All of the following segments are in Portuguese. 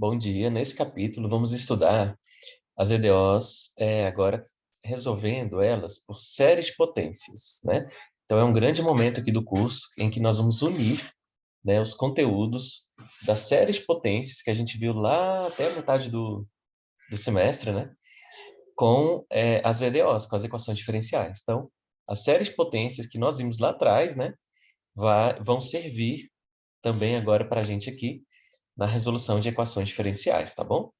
Bom dia. Nesse capítulo, vamos estudar as EDOs, agora resolvendo elas por séries de potências, né? Então, é um grande momento aqui do curso em que nós vamos unir, né, os conteúdos das séries de potências que a gente viu lá até a metade do semestre, né? Com as EDOs, com as equações diferenciais. Então, as séries de potências que nós vimos lá atrás, né, vão servir também agora para a gente aqui na resolução de equações diferenciais, tá bom?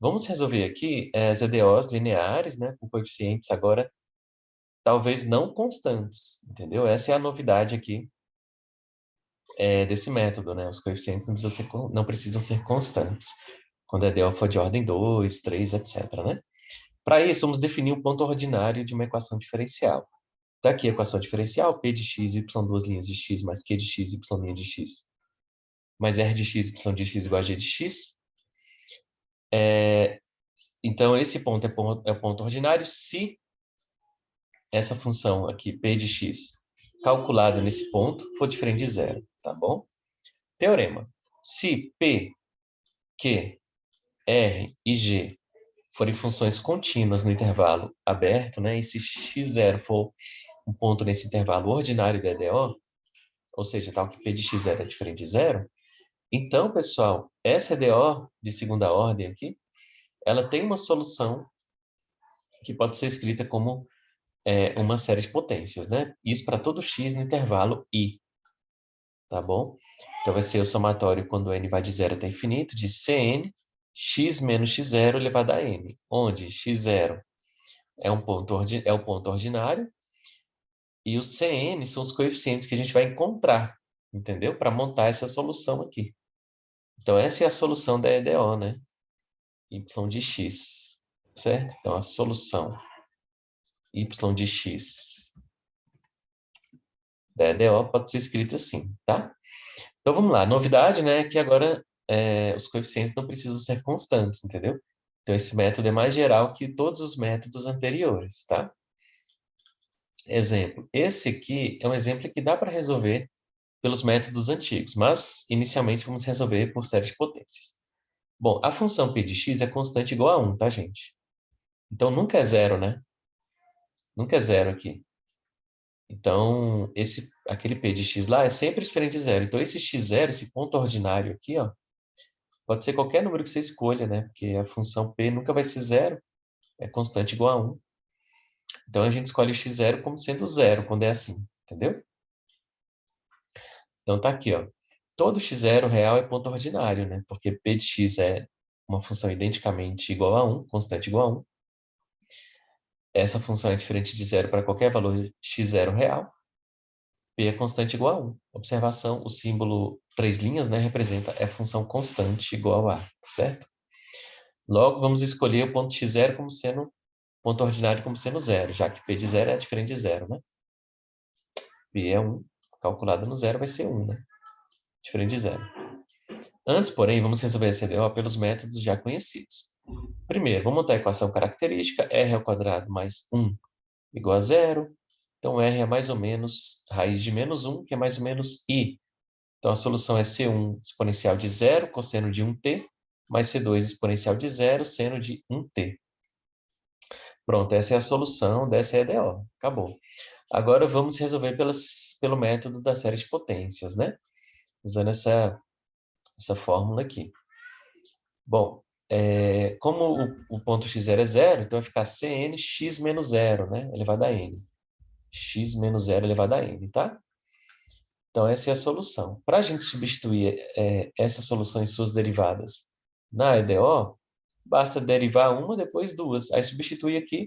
Vamos resolver aqui as EDOs lineares, né, com coeficientes agora talvez não constantes, entendeu? Essa é a novidade aqui desse método, né? Os coeficientes não precisam ser constantes, quando a EDO for de ordem 2, 3, etc, né? Para isso, vamos definir o ponto ordinário de uma equação diferencial. Está aqui a equação diferencial, P de x, y, duas linhas de x, mais Q de x, y, linha de x, mais R de x, y de x igual a G de x. Então, esse ponto é o ponto ordinário se essa função aqui, p de x, calculada nesse ponto, for diferente de zero, tá bom? Teorema. Se p, q, r e g forem funções contínuas no intervalo aberto, né, e se x0 for um ponto nesse intervalo ordinário da EDO, ou seja, tal que p de x0 é diferente de zero, então, pessoal, essa EDO de segunda ordem aqui, ela tem uma solução que pode ser escrita como uma série de potências, né? Isso para todo x no intervalo i, tá bom? Então, vai ser o somatório quando n vai de zero até infinito, de Cn, x menos x0 elevado a n, onde x0 é o ponto ordinário e o Cn são os coeficientes que a gente vai encontrar, entendeu? Para montar essa solução aqui. Então, essa é a solução da EDO, né? Y de x, certo? Então, a solução y de x da EDO pode ser escrita assim, tá? Então vamos lá. A novidade, né, é que agora os coeficientes não precisam ser constantes, entendeu? Então esse método é mais geral que todos os métodos anteriores, tá? Exemplo. Esse aqui é um exemplo que dá para resolver pelos métodos antigos, mas inicialmente vamos resolver por série de potências. Bom, a função p de x é constante igual a 1, tá, gente? Então nunca é zero, né? Nunca é zero aqui. Então, aquele p de x lá é sempre diferente de zero. Então, esse x0, esse ponto ordinário aqui, ó, pode ser qualquer número que você escolha, né? Porque a função p nunca vai ser zero, é constante igual a 1. Então, a gente escolhe o x0 como sendo zero, quando é assim, entendeu? Então, tá aqui, ó. Todo x0 real é ponto ordinário, né? Porque p de x é uma função identicamente igual a 1, constante igual a 1. Essa função é diferente de zero para qualquer valor x0 real. P é constante igual a 1. Observação, o símbolo três linhas, né, representa a função constante igual a, certo? Logo, vamos escolher o ponto x0 como sendo ponto ordinário como sendo zero, já que p de zero é diferente de zero, né? P é 1, calculado no zero vai ser 1, né? Diferente de zero. Antes, porém, vamos resolver essa EDO pelos métodos já conhecidos. Primeiro, vamos montar a equação característica, r ao quadrado mais 1 igual a zero. Então, r é mais ou menos raiz de menos 1, que é mais ou menos i. Então, a solução é C1 exponencial de zero, cosseno de 1t, mais C2 exponencial de zero, seno de 1t. Pronto, essa é a solução dessa EDO. Acabou. Agora vamos resolver pelo método das séries de potências, né? Usando essa fórmula aqui. Bom, como o ponto x0 é zero, então vai ficar Cn x menos zero, né? Elevado a n. X menos zero elevado a n, tá? Então, essa é a solução. Para a gente substituir essa solução em suas derivadas na EDO, basta derivar uma, depois duas. Aí substitui aqui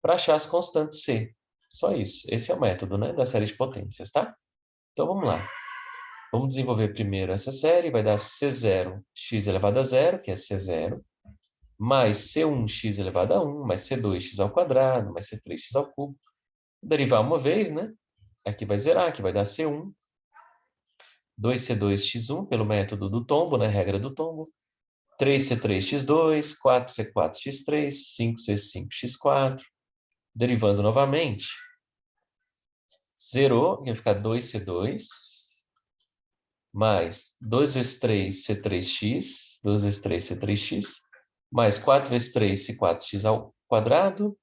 para achar as constantes C. Só isso. Esse é o método, né, da série de potências, tá? Então, vamos lá. Vamos desenvolver primeiro essa série. Vai dar C0, x elevado a zero, que é C0, mais C1, x elevado a 1, mais C2, x ao quadrado, mais C3, x ao cubo. Derivar uma vez, né? Aqui vai zerar, aqui vai dar C1, 2c2x1 pelo método do tombo, né? Regra do tombo. 3c3x2, 4c4x3, 5c5x4. Derivando novamente. Zerou, vai ficar 2c2 mais 2 vezes 3, C3x, 2 vezes 3, C3x, mais 4 vezes 3, C4x ao quadrado,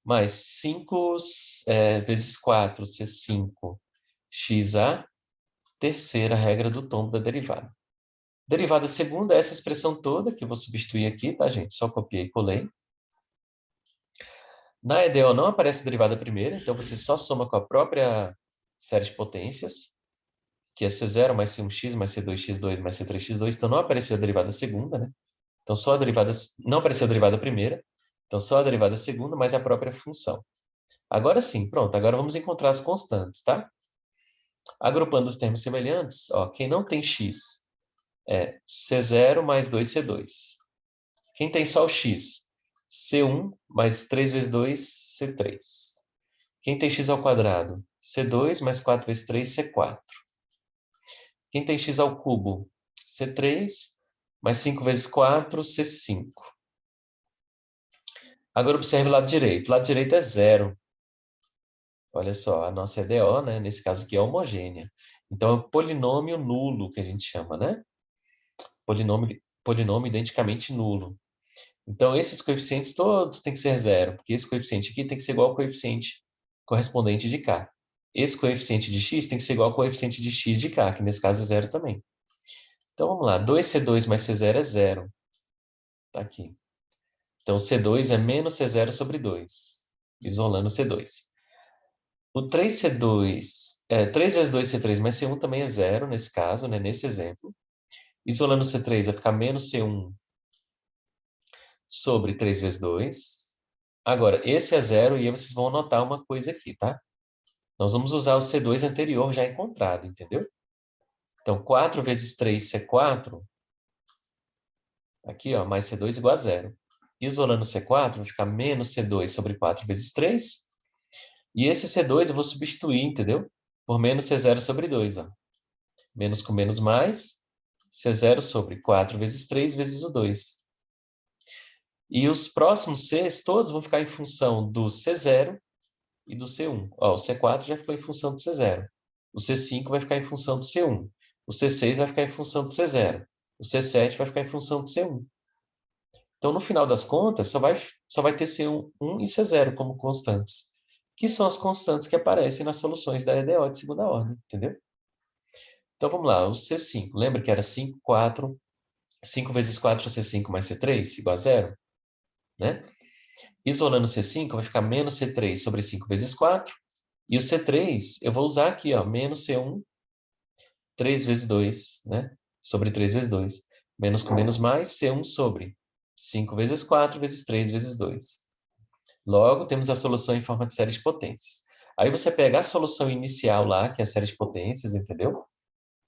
mais 5 vezes 4, C5xa, terceira regra do tombo da derivada. Derivada segunda é essa expressão toda, que eu vou substituir aqui, tá, gente? Só copiei e colei. Na EDO não aparece a derivada primeira, então você só soma com a própria série de potências, que é C0 mais C1x mais C2x2 mais C3x2, então não apareceu a derivada segunda, né? Então só a derivada, não apareceu a derivada primeira, então só a derivada segunda mais a própria função. Agora sim, pronto, agora vamos encontrar as constantes, tá? Agrupando os termos semelhantes, ó, quem não tem x é C0 mais 2C2. Quem tem só o x, C1 mais 3 vezes 2, C3. Quem tem x ao quadrado, C2 mais 4 vezes 3, C4. Quem tem x ao cubo, C3 mais 5 vezes 4, C5. Agora observe o lado direito. O lado direito é zero. Olha só, a nossa EDO, né, nesse caso aqui, é homogênea. Então, é um polinômio nulo, que a gente chama, né? Polinômio identicamente nulo. Então, esses coeficientes todos têm que ser zero, porque esse coeficiente aqui tem que ser igual ao coeficiente correspondente de k. Esse coeficiente de x tem que ser igual ao coeficiente de x de k, que nesse caso é zero também. Então, vamos lá. 2C2 mais C0 é zero. Está aqui. Então, C2 é menos C0 sobre 2, isolando C2. O 3C2, 3 vezes 2C3 mais C1 também é zero, nesse caso, né, nesse exemplo. Isolando C3 vai ficar menos C1 sobre 3 vezes 2. Agora, esse é zero e aí vocês vão anotar uma coisa aqui, tá? Nós vamos usar o C2 anterior já encontrado, entendeu? Então, 4 vezes 3, C4, aqui, ó, mais C2 igual a zero. Isolando C4, vai ficar menos C2 sobre 4 vezes 3. E esse C2 eu vou substituir, entendeu? Por menos C0 sobre 2, ó. Menos com menos mais, C0 sobre 4 vezes 3 vezes o 2. E os próximos Cs todos vão ficar em função do C0 e do C1. Ó, o C4 já ficou em função do C0. O C5 vai ficar em função do C1. O C6 vai ficar em função do C0. O C7 vai ficar em função do C1. Então, no final das contas, só vai ter C1 e C0 como constantes, que são as constantes que aparecem nas soluções da EDO de segunda ordem, entendeu? Então, vamos lá. O C5, lembra que era 5, 4, 5 vezes 4 C5 mais C3 igual a zero, né? Isolando o C5, vai ficar menos C3 sobre 5 vezes 4. E o C3, eu vou usar aqui, ó, menos C1, 3 vezes 2, né? Sobre 3 vezes 2. Menos com menos mais, C1 sobre 5 vezes 4 vezes 3 vezes 2. Logo, temos a solução em forma de série de potências. Aí você pega a solução inicial lá, que é a série de potências, entendeu?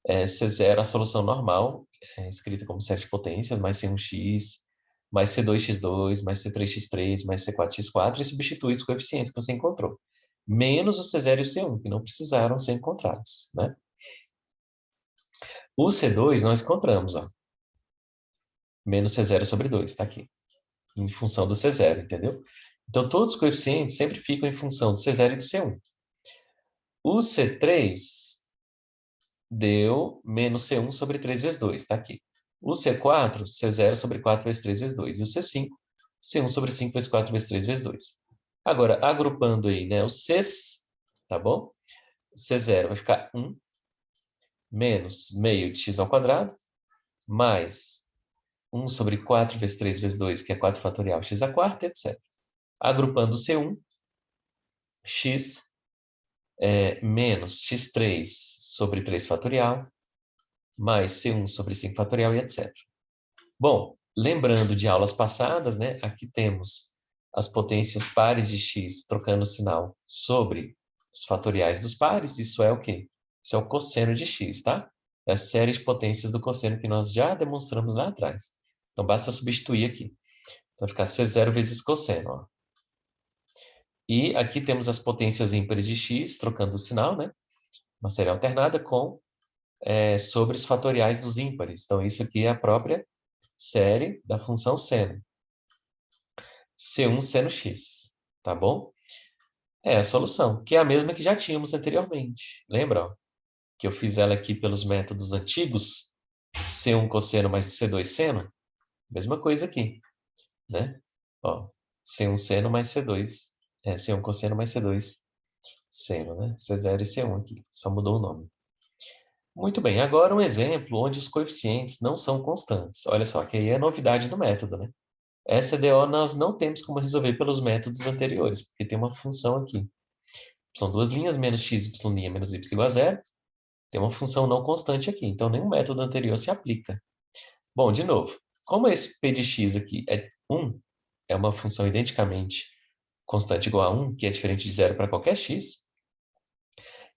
C0, a solução normal, escrita como série de potências, mais C1x, mais C2x2, mais C3x3, mais C4x4, e substitui os coeficientes que você encontrou. Menos o C0 e o C1, que não precisaram ser encontrados, né? O C2 nós encontramos, ó. Menos C0 sobre 2, está aqui. Em função do C0, entendeu? Então, todos os coeficientes sempre ficam em função do C0 e do C1. O C3 deu menos C1 sobre 3 vezes 2, está aqui. O C4, C0 sobre 4 vezes 3 vezes 2. E o C5, C1 sobre 5 vezes 4 vezes 3 vezes 2. Agora, agrupando aí, né, os Cs, tá bom? C0 vai ficar 1 menos meio de x ao quadrado, mais 1 sobre 4 vezes 3 vezes 2, que é 4 fatorial x à quarta, etc. Agrupando o C1, x menos x3 sobre 3 fatorial, mais C1 sobre 5 fatorial e etc. Bom, lembrando de aulas passadas, né, aqui temos as potências pares de x trocando o sinal sobre os fatoriais dos pares. Isso é o quê? Isso é o cosseno de x, tá? É a série de potências do cosseno que nós já demonstramos lá atrás. Então, basta substituir aqui. Então, vai ficar C0 vezes cosseno, ó. E aqui temos as potências ímpares de x, trocando o sinal, né? Uma série alternada sobre os fatoriais dos ímpares. Então, isso aqui é a própria série da função seno. C1 seno x, tá bom? É a solução, que é a mesma que já tínhamos anteriormente. Lembra? Ó? que eu fiz ela aqui pelos métodos antigos, C1 cosseno mais C2 seno, mesma coisa aqui, né? Ó, C1 seno mais C2, C1 cosseno mais C2 seno, né? C0 e C1 aqui, só mudou o nome. Muito bem, agora um exemplo onde os coeficientes não são constantes. Olha só, que aí é novidade do método, né? Essa EDO nós não temos como resolver pelos métodos anteriores, porque tem uma função aqui. São duas linhas, menos x, y' menos y igual a zero. Tem uma função não constante aqui, então nenhum método anterior se aplica. Bom, de novo, como esse p de x aqui é 1, é uma função identicamente constante igual a 1, que é diferente de zero para qualquer x,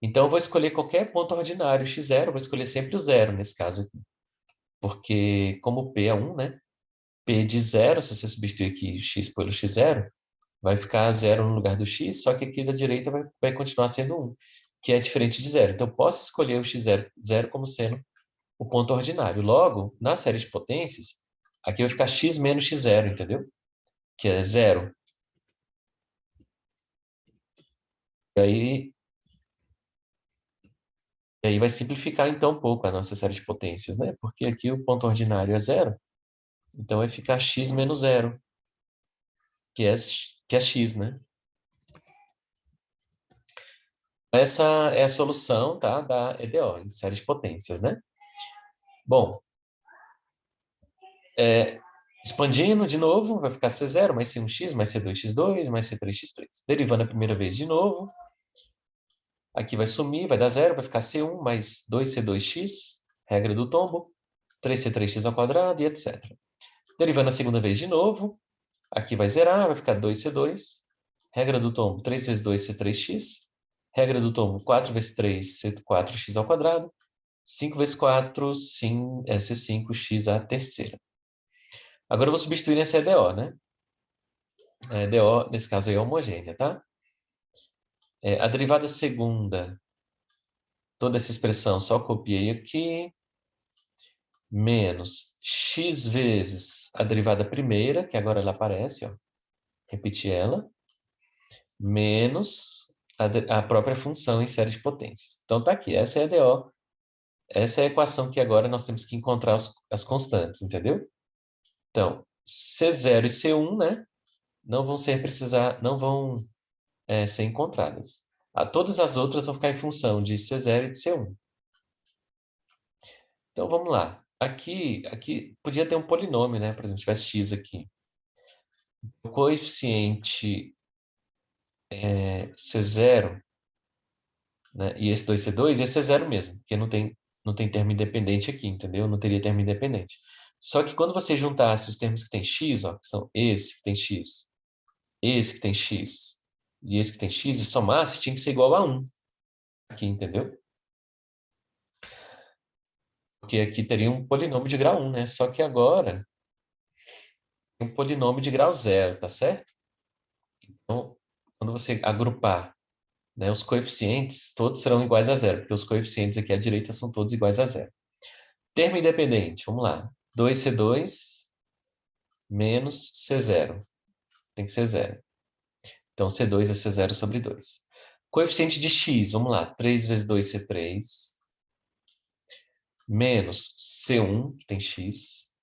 então eu vou escolher qualquer ponto ordinário x0, vou escolher sempre o zero nesse caso aqui. Porque como p é 1, né? P de zero, se você substituir aqui x pelo x0, vai ficar zero no lugar do x, só que aqui da direita vai continuar sendo 1, que é diferente de zero. Então, eu posso escolher o x0 zero como sendo o ponto ordinário. Logo, na série de potências, aqui vai ficar x menos x0, entendeu? Que é zero. E aí vai simplificar, então, um pouco a nossa série de potências, né? Porque aqui o ponto ordinário é zero, então vai ficar x menos zero, que é x, né? Essa é a solução, tá, da EDO, em série de potências, né? Bom, expandindo de novo, vai ficar C0 mais C1x mais C2x2 mais C3x3. Derivando a primeira vez de novo, aqui vai sumir, vai dar zero, vai ficar C1 mais 2C2x, regra do tombo, 3C3x ao quadrado e etc. Derivando a segunda vez de novo, aqui vai zerar, vai ficar 2C2, regra do tombo, 3 vezes 2, C3x, regra do tombo, 4 vezes 3, C4x ao quadrado, 5 vezes 4, C5x à terceira. Agora eu vou substituir nessa EDO, né? A EDO, nesse caso aí, é homogênea, tá? A derivada segunda, toda essa expressão, só copiei aqui, menos x vezes a derivada primeira, que agora ela aparece, ó, repetir ela, menos a própria função em série de potências. Então tá aqui, essa é a EDO, essa é a equação que agora nós temos que encontrar as constantes, entendeu? Então, C0 e C1, né, não vão ser encontradas. Todas as outras vão ficar em função de C0 e de C1. Então, vamos lá. Aqui podia ter um polinômio, né? Por exemplo, se tivesse x aqui. O coeficiente C0, né? E esse 2C2, esse é zero mesmo, porque não tem termo independente aqui, entendeu? Não teria termo independente. Só que quando você juntasse os termos que tem x, ó, que são esse que tem x, esse que tem x e esse que tem x, e somasse, tinha que ser igual a 1. Aqui, entendeu? Porque aqui teria um polinômio de grau 1, né? Só que agora tem um polinômio de grau 0, tá certo? Então, quando você agrupar, né, os coeficientes, todos serão iguais a zero, porque os coeficientes aqui à direita são todos iguais a zero. Termo independente, vamos lá. 2C2 menos C0. Tem que ser zero. Então, C2 é C0 sobre 2. Coeficiente de x, vamos lá. 3 vezes 2C3 menos C1, que tem x,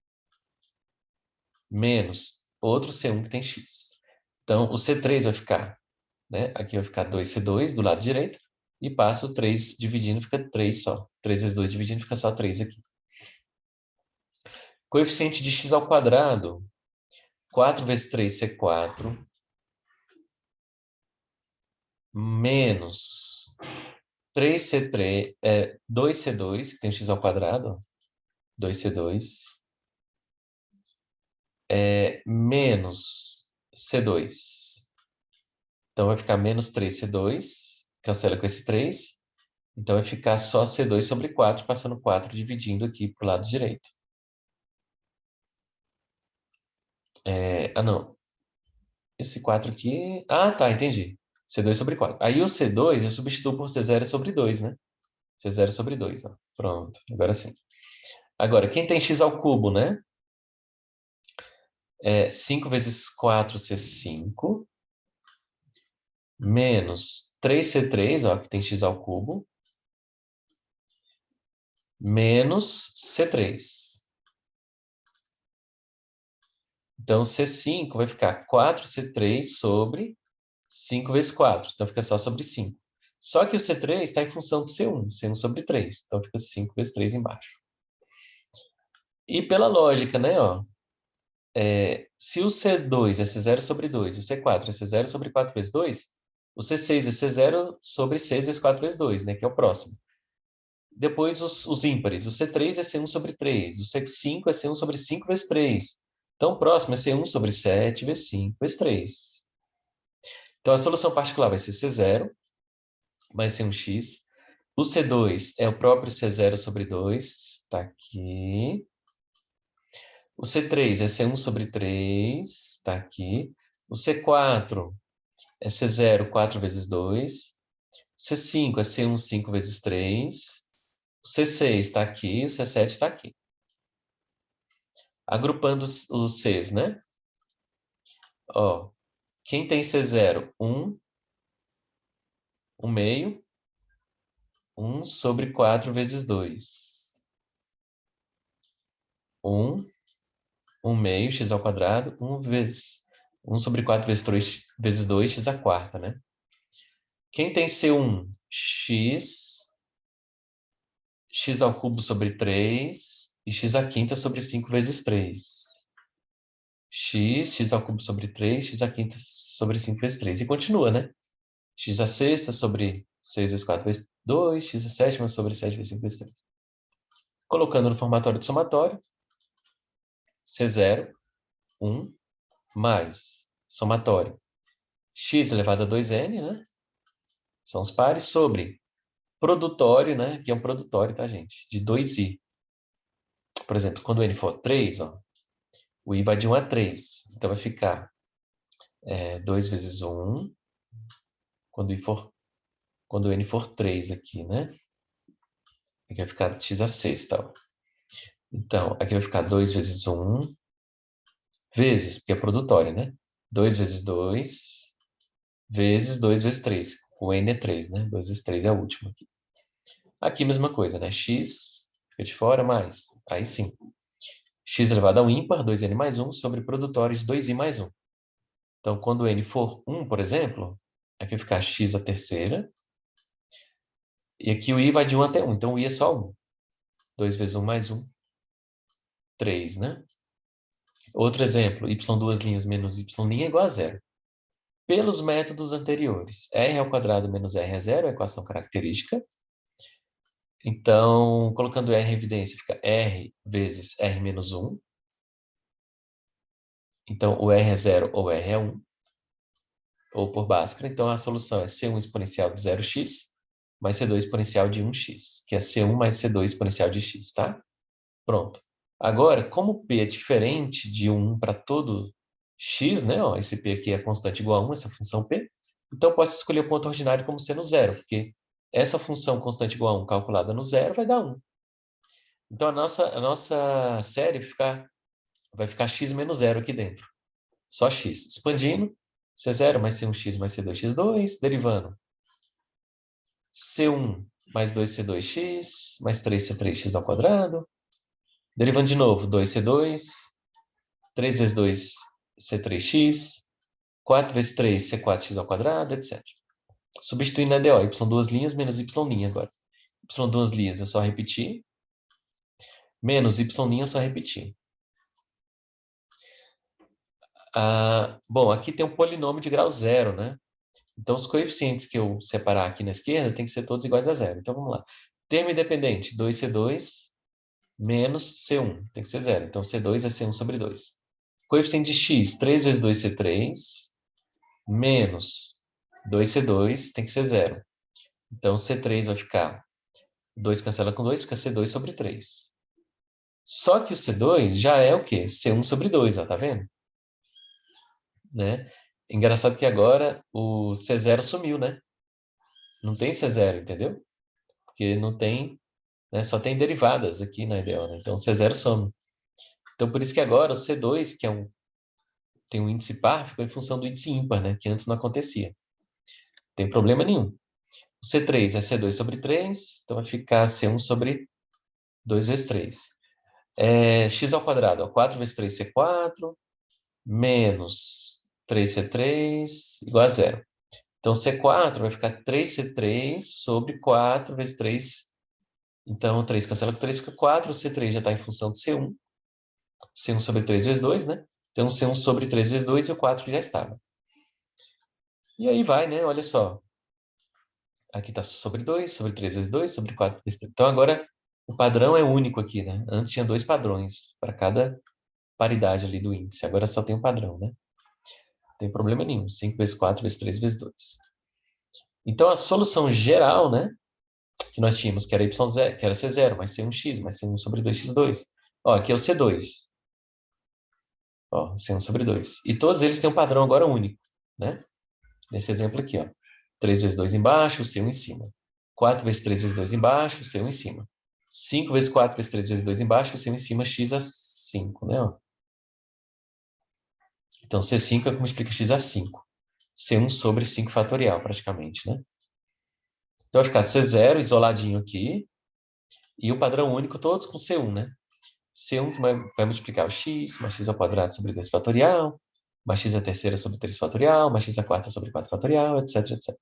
menos outro C1 que tem x. Então, o C3 vai ficar, né? Aqui vai ficar 2C2 do lado direito, e passa o 3 dividindo, fica 3 só. 3 vezes 2 dividindo, fica só 3 aqui. Coeficiente de x ao quadrado, 4 vezes 3C4, menos 3C3, 2C2, que tem x ao quadrado, ó, 2C2, menos C2. Então, vai ficar menos 3C2, cancela com esse 3. Então, vai ficar só C2 sobre 4, passando 4 dividindo aqui para o lado direito. Não. Esse 4 aqui... Ah, tá, entendi. C2 sobre 4. Aí o C2 eu substituo por C0 sobre 2, né? C0 sobre 2, ó. Pronto, agora sim. Agora, quem tem x ao cubo, né? 5 vezes 4C5, menos 3C3, ó, que tem x ao cubo, menos C3. Então, C5 vai ficar 4C3 sobre 5 vezes 4. Então, fica só sobre 5. Só que o C3 está em função do C1. C1 sobre 3. Então, fica 5 vezes 3 embaixo. E pela lógica, né? Ó, se o C2 é C0 sobre 2, o C4 é C0 sobre 4 vezes 2, o C6 é C0 sobre 6 vezes 4 vezes 2, né? Que é o próximo. Depois os ímpares. O C3 é C1 sobre 3. O C5 é C1 sobre 5 vezes 3. Então, o próximo é C1 sobre 7 vezes 5 vezes 3. Então, a solução particular vai ser C0 mais C1x. O C2 é o próprio C0 sobre 2. Está aqui. O C3 é C1 sobre 3. Está aqui. O C4 é C0 4 vezes 2. C5 é C1 5 vezes 3. O C6 está aqui. O C7 está aqui. Agrupando os Cs, né? Ó, quem tem C0? 1, 1 meio, 1 sobre 4 vezes 2. 1, 1 meio, x ao quadrado, 1 sobre 4 vezes 2, x à quarta, né? Quem tem C1? X ao cubo sobre 3 e x à quinta sobre 5 vezes 3. X ao cubo sobre 3, x à quinta sobre 5 vezes 3. E continua, né? X à sexta sobre 6 vezes 4 vezes 2, x à sétima sobre 7 vezes 5 vezes 3. Colocando no formatório de somatório, C0, 1, mais somatório x elevado a 2n, né? São os pares, sobre produtório, né? Que é um produtório, tá, gente? De 2i. Por exemplo, quando o n for 3, ó, o i vai de 1 a 3. Então, vai ficar 2 vezes 1, quando o n for 3 aqui, né? Aqui vai ficar x à sexta, ó. Então, aqui vai ficar 2 vezes 1, vezes, porque é produtório, né? 2 vezes 2, vezes 2 vezes 3. O n é 3, né? 2 vezes 3 é o último aqui. Aqui, mesma coisa, né? X fica de fora, mais. Aí sim. X elevado ao ímpar, 2n mais 1, sobre produtório de 2i mais 1. Então, quando n for 1, por exemplo, aqui vai ficar x à terceira. E aqui o i vai de 1 até 1. Então, o i é só 1. 2 vezes 1 mais 1. 3, né? Outro exemplo, y duas linhas menos y' é igual a zero. Pelos métodos anteriores, r ao quadrado menos r é zero, a equação característica. Então, colocando r em evidência, fica r vezes r menos 1. Então, o r é zero ou r é 1. Ou por Bhaskara. Então, a solução é C1 exponencial de 0x mais C2 exponencial de 1x, que é C1 mais C2 exponencial de x, tá? Pronto. Agora, como P é diferente de 1 para todo x, né? Ó, esse P aqui é constante igual a 1, essa função P. Então, eu posso escolher o ponto ordinário como sendo zero, porque essa função constante igual a 1 calculada no zero vai dar 1. Então, a nossa série vai ficar x menos zero aqui dentro. Só x. Expandindo, C0 mais C1x mais C2x2, derivando. C1 mais 2C2x mais 3C3x ao quadrado. Derivando de novo, 2C2, 3 vezes 2, C3x, 4 vezes 3, C4x ao quadrado, etc. Substituindo a DO, y duas linhas menos y' agora. Y duas linhas é só repetir, menos y' é só repetir. Bom, aqui tem um polinômio de grau zero, né? Então, os coeficientes que eu separar aqui na esquerda tem que ser todos iguais a zero. Então, vamos lá. Termo independente, 2C2 menos C1. Tem que ser zero. Então, C2 é C1 sobre 2. Coeficiente de x, 3 vezes 2C3 menos 2C2 tem que ser zero. Então, C3 vai ficar 2 cancela com 2, fica C2 sobre 3. Só que o C2 já é o quê? C1 sobre 2, ó, tá vendo? Né? Engraçado que agora o C0 sumiu, né? Não tem C0, entendeu? Porque não tem, né? Só tem derivadas aqui na IDEO, né? Então, C0 some. Então, por isso que agora o C2, que tem um índice par, ficou em função do índice ímpar, né? Que antes não acontecia. Não tem problema nenhum. O C3 é C2 sobre 3, então vai ficar C1 sobre 2 vezes 3. X ao quadrado, ó, 4 vezes 3, C4, menos 3C3, igual a zero. Então, C4 vai ficar 3C3 sobre 4 vezes 3. Então, 3 cancela com 3, fica 4. C3 já está em função de C1. C1 sobre 3 vezes 2, né? Então, C1 sobre 3 vezes 2 e o 4 já estava. E aí vai, né? Olha só. Aqui está sobre 2, sobre 3 vezes 2, sobre 4 vezes 3. Então, agora, o padrão é único aqui, né? Antes tinha 2 padrões para cada paridade ali do índice. Agora só tem um padrão, né? Não tem problema nenhum. 5 vezes 4 vezes 3 vezes 2. Então, a solução geral, né? Que nós tínhamos, que era y0, que era c0, mais c1x, mais c1 sobre 2x2. Ó, aqui é o c2. Ó, c1 sobre 2. E todos eles têm um padrão agora único, né? Nesse exemplo aqui, ó. 3 vezes 2 embaixo, c1 em cima. 4 vezes 3 vezes 2 embaixo, c1 em cima. 5 vezes 4 vezes 3 vezes 2 embaixo, c1 em cima, x a 5, né? Ó. Então, c5 é como explica x a 5. C1 sobre 5 fatorial, praticamente, né? Então, vai ficar C0 isoladinho aqui, e o padrão único todos com C1, né? C1 que vai multiplicar o x, mais x ao quadrado sobre 2 fatorial, mais x a terceira sobre 3 fatorial, mais x a quarta sobre 4 fatorial, etc, etc.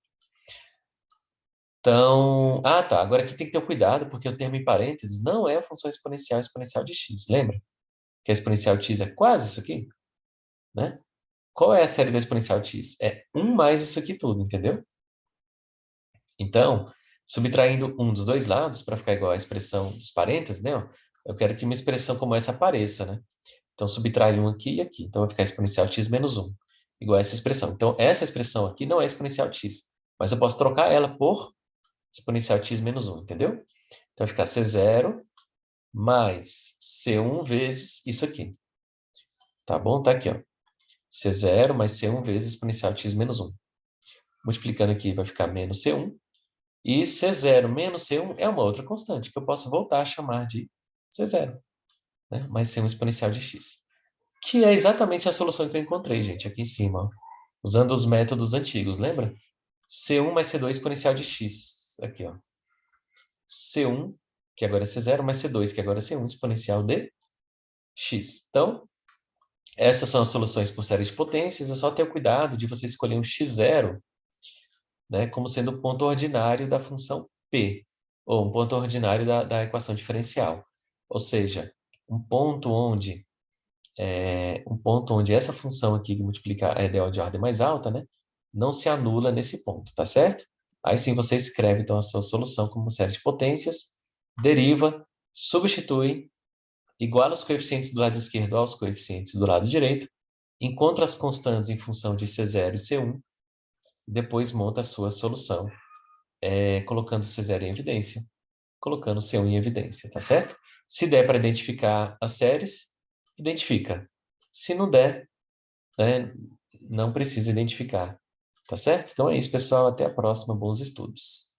Então, tá, agora aqui tem que ter cuidado, porque o termo em parênteses não é a função exponencial de x, lembra? Que a exponencial de x é quase isso aqui, né? Qual é a série da exponencial de x? É 1 mais isso aqui tudo, entendeu? Então, subtraindo um dos dois lados, para ficar igual à expressão dos parênteses, né? Eu quero que uma expressão como essa apareça, né? Então, subtrai um aqui e aqui. Então, vai ficar exponencial de x menos 1, igual a essa expressão. Então, essa expressão aqui não é exponencial de x, mas eu posso trocar ela por exponencial de x menos 1, entendeu? Então, vai ficar C0 mais C1 vezes isso aqui. Tá bom? Tá aqui, ó. C0 mais C1 vezes exponencial de x menos 1. Multiplicando aqui, vai ficar menos C1. E C0 menos C1 é uma outra constante, que eu posso voltar a chamar de C0, né? Mais C1 exponencial de x. Que é exatamente a solução que eu encontrei, gente, aqui em cima, ó. Usando os métodos antigos, lembra? C1 mais C2 exponencial de x. Aqui, ó. C1, que agora é C0, mais C2, que agora é C1 exponencial de x. Então, essas são as soluções por série de potências. É só ter o cuidado de você escolher um x0, né, como sendo o ponto ordinário da função p, ou um ponto ordinário da equação diferencial. Ou seja, um ponto onde essa função aqui que multiplica a EDO de ordem mais alta, né, não se anula nesse ponto, tá certo? Aí sim você escreve então a sua solução como série de potências, deriva, substitui, iguala os coeficientes do lado esquerdo aos coeficientes do lado direito, encontra as constantes em função de C0 e C1, e depois monta a sua solução, colocando C0 em evidência, colocando C1 em evidência, tá certo? Se der para identificar as séries, identifica. Se não der, né, não precisa identificar, tá certo? Então é isso, pessoal. Até a próxima. Bons estudos.